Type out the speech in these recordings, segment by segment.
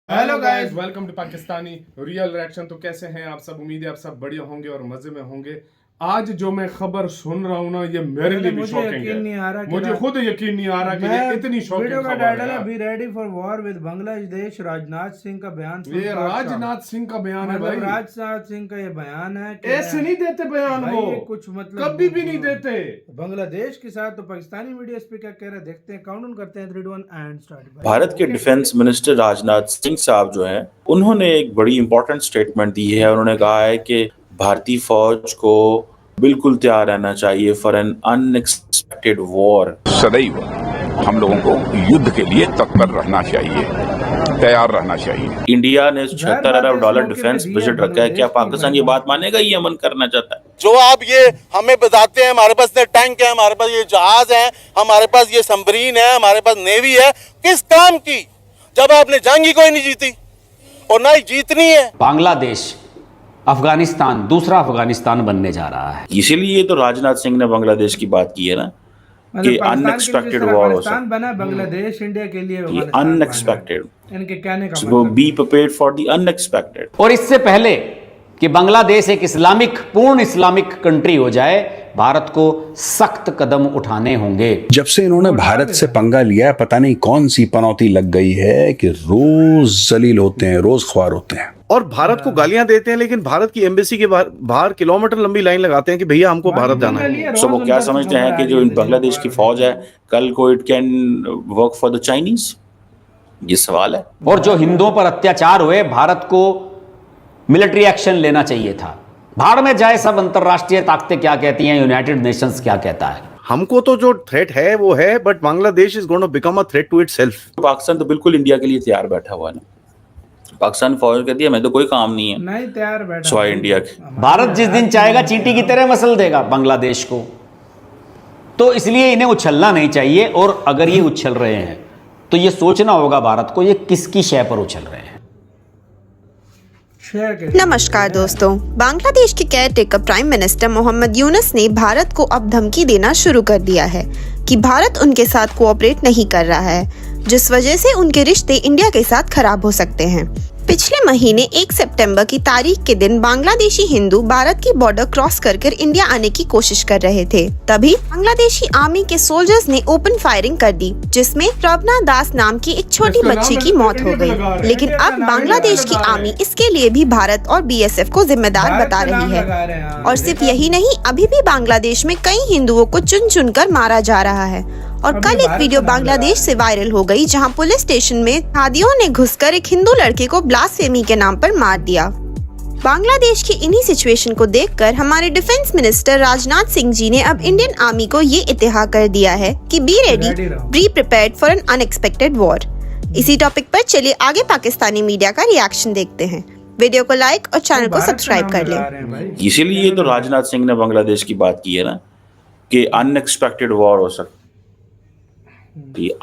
Hello guys, welcome to Pakistani real reaction. तो कैसे हैं आप सब? उम्मीद है आप सब बढ़िया होंगे और मजे में होंगे। आज जो मैं खबर सुन रहा हूँ ना, ये मेरे लिए भी शॉकिंग है। मुझे खुद यकीन नहीं आ रहा कि ये इतनी शॉकिंग खबर है। Be ready for war with Bangladesh, Rajnath Singh का बयान। ये राजनाथ सिंह का बयान है भाई। राजनाथ सिंह का ये बयान है कि ऐसे नहीं देते बयान वो, कुछ मतलब कभी भी नहीं देते बांग्लादेश के साथ। तो पाकिस्तानी मीडिया इस पे क्या कह रहे हैं, देखते हैं। काउंटडाउन करते हैं 3 2 1 एंड स्टार्ट। भारत के डिफेंस मिनिस्टर राजनाथ सिंह साहब जो हैं, उन्होंने एक बड़ी इंपॉर्टेंट स्टेटमेंट दी है। उन्होंने कहा है कि भारतीय फौज को बिल्कुल तैयार रहना चाहिए फॉर एन अनएक्सपेक्टेड वॉर। सदैव हम लोगों को युद्ध के लिए तत्पर रहना चाहिए, तैयार रहना चाहिए। इंडिया ने $76 अरब डिफेंस बजट रखा है। क्या पाकिस्तान ये बात मानेगा? ये अमन करना चाहता है? जो आप ये हमें बताते हैं, हमारे पास ये टैंक है, हमारे पास ये जहाज है, हमारे पास ये सबमरीन है, हमारे पास नेवी है, किस काम की? जब आपने जंग ही कोई नहीं जीती और ना ही जीतनी है। बांग्लादेश अफगानिस्तान दूसरा अफगानिस्तान बनने जा रहा है। इसीलिए तो राजनाथ सिंह ने बांग्लादेश की बात की है ना, कि अनएक्सपेक्टेड वॉर हो सकता बना बांग्लादेश इंडिया के लिए है। अनएक्सपेक्टेड, इनके कहने का so be prepared for the unexpected. और इससे पहले कि बांग्लादेश एक पूर्ण इस्लामिक कंट्री हो जाए, भारत को सख्त कदम उठाने होंगे। जब से इन्होंने भारत से पंगा लिया है, पता नहीं कौन सी पनौती लग गई है कि रोज जलील होते हैं, रोज ख्वार होते हैं और भारत को गालियां देते हैं, लेकिन भारत की एम्बेसी के बाहर किलोमीटर लंबी लाइन लगाते हैं कि भैया हमको भारत जाना है। सो वो क्या समझते हैं कि जो बांग्लादेश की फौज है, कल को it can work for the Chinese? ये सवाल है। और जो हिंदुओं पर अत्याचार हुए, भारत को मिलिट्री एक्शन लेना चाहिए था। भाड़ में जाए सब अंतरराष्ट्रीय ताकतें क्या कहती हैं, यूनाइटेड नेशंस क्या कहता है। हमको तो जो थ्रेट है वो है, but Bangladesh is going to become a threat to itself. Pakistan तो बिल्कुल इंडिया के लिए तैयार बैठा हुआ है ना। पाकिस्तान फौज कहती है मैं तो कोई काम नहीं है, नहीं तैयार बैठा स्वाय इंडिया के। भारत जिस दिन चाहेगा चींटी की तरह मसल देगा बांग्लादेश को। तो इसलिए इन्हें उछलना नहीं चाहिए। और अगर ये उछल रहे हैं तो ये सोचना होगा भारत को, ये किसकी शय पर उछल रहे हैं। नमस्कार दोस्तों, बांग्लादेश के caretaker prime minister Mohammad Yunus ने भारत को अब धमकी देना शुरू कर दिया है कि भारत उनके साथ कोऑपरेट नहीं कर रहा है, जिस वजह से उनके रिश्ते इंडिया के साथ खराब हो सकते हैं। पिछले महीने 1 सितंबर की तारीख के दिन बांग्लादेशी हिंदू भारत की बॉर्डर क्रॉस कर इंडिया आने की कोशिश कर रहे थे। तभी बांग्लादेशी आर्मी के सोल्जर्स ने ओपन फायरिंग कर दी, जिसमें प्रवना दास नाम की एक छोटी बच्ची की मौत हो गई। लेकिन अब बांग्लादेश की आर्मी इसके लिए भी भारत और BSF को जिम्मेदार बता रही है। और सिर्फ यही नहीं, अभी भी बांग्लादेश में कई हिंदुओं को चुन चुन कर मारा जा रहा है। और कल एक वीडियो बांग्लादेश से वायरल हो गई, जहां पुलिस स्टेशन में हादियों ने घुसकर एक हिंदू लड़के को ब्लास्फेमी के नाम पर मार दिया। बांग्लादेश की इन्हीं सिचुएशन को देखकर हमारे डिफेंस मिनिस्टर राजनाथ सिंह जी ने अब इंडियन आर्मी को ये इत्तेहा कर दिया है कि be ready, B prepared for an unexpected war. इसी टॉपिक पर चलिए आगे पाकिस्तानी मीडिया का रिएक्शन देखते हैं। वीडियो को लाइक और चैनल को सब्सक्राइब कर लें। इसीलिए तो राजनाथ सिंह ने बांग्लादेश की बात की है ना, कि अनएक्सपेक्टेड वॉर हो सकती है।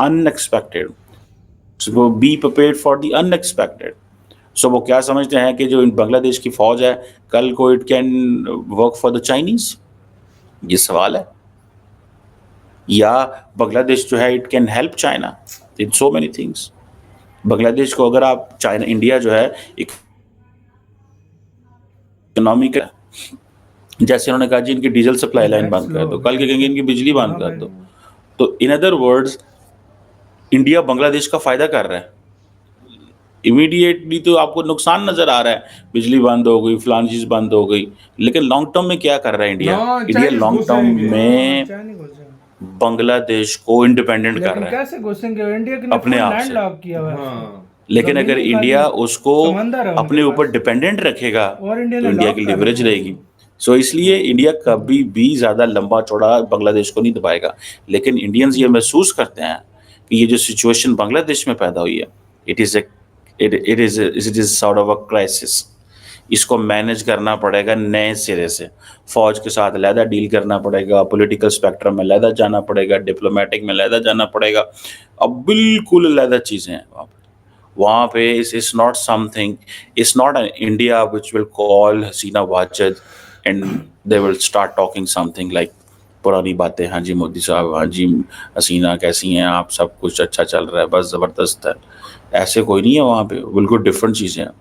Unexpected, so be prepared for the unexpected. So वो क्या समझते हैं कि जो बांग्लादेश की फौज है, कल को it can work for the Chinese? ये सवाल है। या बांग्लादेश जो है, it can help China in so many things. Bangladesh को अगर आप चाइना, इंडिया जो है इकोनॉमिक, जैसे उन्होंने कहा जी इनकी डीजल सप्लाई लाइन बंद कर दो, कल के कहेंगे इनकी बिजली बंद कर दो। तो in other words, India Bangladesh का फायदा कर रहा है। इमीडिएटली तो आपको नुकसान नजर आ रहा है, बिजली बंद हो गई, फलान चीज बंद हो गई, लेकिन लॉन्ग टर्म में क्या कर रहा है इंडिया? इंडिया लॉन्ग टर्म में बांग्लादेश को इंडिपेंडेंट कर रहा है, कैसे घुसेंगे इंडिया के अपने आप से। लेकिन अगर इंडिया उसको अपने ऊपर डिपेंडेंट रखेगा तो इंडिया की लिवरेज रहेगी। सो इसलिए इंडिया कभी भी ज्यादा लंबा चौड़ा बांग्लादेश को नहीं दबाएगा। लेकिन इंडियंस ये महसूस करते हैं कि ये जो सिचुएशन बांग्लादेश में पैदा हुई है, it is sort of a crisis. इसको मैनेज करना पड़ेगा नए सिरे से। फौज के साथ अलहदा डील करना पड़ेगा, पॉलिटिकल स्पेक्ट्रम में अलहदा जाना पड़ेगा, डिप्लोमेटिक में अलहदा जाना पड़ेगा। अब बिल्कुल अलहदा चीज़ें हैं वहाँ पे। It's not something, it's not an India which will call Hasina Wajid and they will start talking something like पुरानी बातें, हाँ जी मोदी साहब, हाँ जी हसीना कैसी हैं आप, सब कुछ अच्छा चल रहा है, बस ज़बरदस्त है। ऐसे कोई नहीं है वहाँ पे, बिल्कुल डिफरेंट चीज़ें हैं।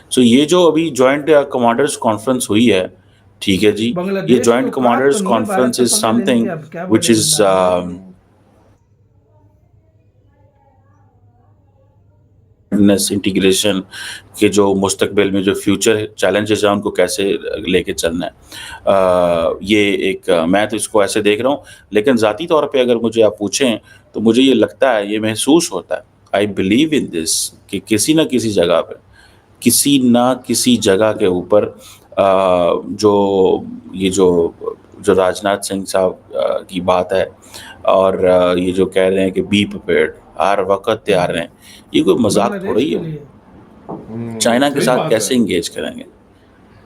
सो ये जो अभी जॉइंट कमांडर्स कॉन्फ्रेंस हुई है, ठीक है जी, ये बांग्लादेश जॉइंट को कमांडर्स तो नहीं है भारत कॉन्फ्रेंस से इज पंगा लेने समथिंग की, अब क्या व्हिच बोले इज बंदा। इंटीग्रेशन के जो मुस्तकबिल में जो फ्यूचर चैलेंजेस हैं उनको कैसे लेके चलना है। ये एक मैं तो इसको ऐसे देख रहा हूँ, लेकिन ज़ाती तौर पे अगर मुझे आप पूछें तो मुझे ये लगता है, ये महसूस होता है, आई बिलीव इन दिस, कि किसी न किसी जगह पे, किसी ना किसी जगह के ऊपर जो राजनाथ सिंह साहब की बात है, और ये जो कह रहे हैं कि बी प्रिपेयर्ड, हर वक्त तैयार रहें, ये कोई मजाक थोड़ा बांग्लादेश ही के है। लिए चाइना के सही साथ बात कैसे है। इंगेज करेंगे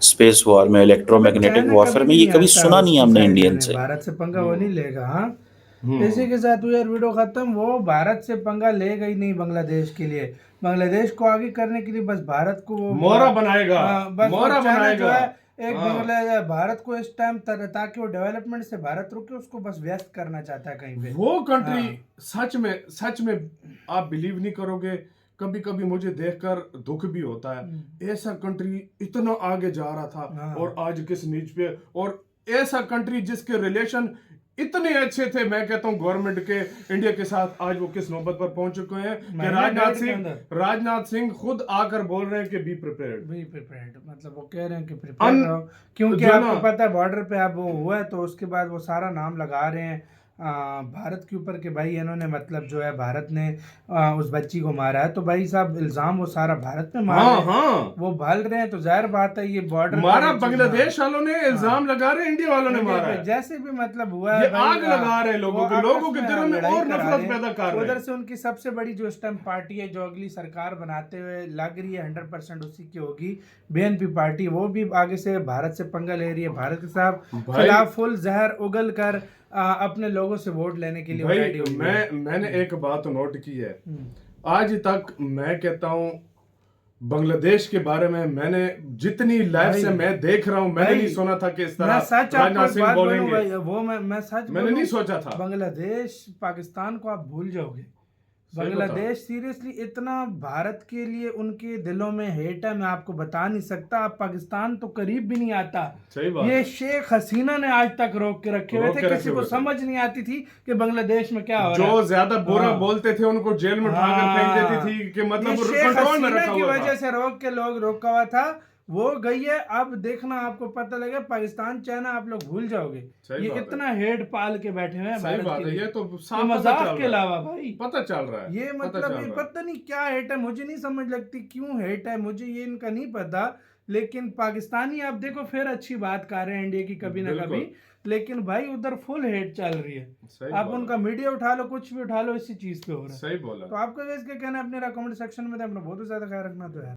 स्पेस वॉर में, इलेक्ट्रोमैग्नेटिक चाइना वॉरफेयर कभी में? भी ये नहीं कभी आता सुना नहीं उसकी हमने साइड इंडियन लेने, से। भारत से पंगा वो नहीं लेगा। हाँ, इसी के साथ यार वीडियो खत्म। वो भारत से पंगा लेगा ही नहीं बांग्लादेश के लिए। बांग्लादेश को आगे करने के लिए बस भारत को वो मोहरा बनाएगा, बस वो मोहरा चाइना जो बनाएगा। है एक बांग्लादेश भारत को इस टाइम ताकि वो डेवलपमेंट से भारत रुके, उसको बस व्यस्त करना चाहता है कहीं पे। वो कंट्री सच में आप बिलीव नहीं करोगे, कभी कभी मुझे देखकर दुख भी होता है। ऐसा कंट्री इतना आगे जा रहा था और आज किस नीच पे, और ऐसा कंट्री जिसके रिलेशन इतने अच्छे थे, मैं कहता हूँ गवर्नमेंट के इंडिया के साथ, आज वो किस नौबत पर पहुंच चुके हैं कि राजनाथ सिंह खुद आकर बोल रहे हैं कि बी प्रिपेयर्ड। मतलब वो कह रहे हैं कि प्रिपेयर रहो, क्योंकि आपको पता है बॉर्डर पे अब वो हुआ है, तो उसके बाद वो सारा नाम लगा रहे हैं भारत के ऊपर कि भाई इन्होंने मतलब जो है भारत ने उस बच्ची को मारा है। तो भाई साहब इल्जाम वो सारा भारत पे मार रहे हैं, वो भाल रहे हैं, तो जाहिर बात है ये बॉर्डर मारा बांग्लादेश वालों ने, इल्जाम लगा रहे हैं इंडिया वालों ने मारा है। जैसे भी मतलब हुआ है, आग लगा रहे हैं लोगों के दिलों में और नफरत पैदा कर रहे हैं। उधर से उनकी सबसे बड़ी जो इस टाइम पार्टी है, जो अगली सरकार बनाते हुए लग रही है 100% उसी की होगी, BNP पार्टी, वो भी आगे से भारत से पंगा ले रही है, भारत के साथ खिलाफ फुल जहर उगल कर अपने लोगों से वोट लेने के लिए रेडी हुई है। मैंने एक बात नोट की है, आज तक मैं कहता हूँ बांग्लादेश के बारे में मैंने जितनी लाइफ से मैं देख रहा हूँ, मैंने नहीं सुना था कि इस तरह राजनाथ सिंह बोलेंगे। वो मैं सच मैंने नहीं सोचा था। बांग्लादेश पाकिस्तान को आप भूल जाओगे। बांग्लादेश सीरियसली इतना भारत के लिए उनके दिलों में हेट है, मैं आपको बता नहीं सकता। आप पाकिस्तान तो करीब भी नहीं आता। सही बात ये शेख हसीना ने आज तक रोक के रखे हुए थे, किसी को समझ नहीं आती थी कि बांग्लादेश में क्या हो रहा है। जो ज्यादा बुरा बोलते थे उनको जेल में उठाकर फेंक देती थी कि मतलब कंट्रोल में रखा हुआ था। की वजह से रोक के लोग रोका हुआ था, वो गई है। अब देखना आपको पता लगे पाकिस्तान चाइना आप लोग भूल जाओगे। ये इतना हेड पाल के बैठे हुए हैं सही बात है, ये तो मजाक के अलावा भाई पता चल रहा है। ये मतलब ये पता नहीं क्या हेट है, मुझे नहीं समझ लगती क्यों हेट है, मुझे ये इनका नहीं पता। लेकिन पाकिस्तानी आप देखो फिर अच्छी बात कर रहे हैं इंडिया की कभी ना कभी, लेकिन भाई उधर फुल हेट चल रही है। आप उनका मीडिया उठा लो, कुछ भी उठा लो, इसी चीज पे हो रहा है। सही बोला। तो आपका इसके कहना है अपने कमेंट सेक्शन में, अपना बहुत ज्यादा ख्याल रखना तो है।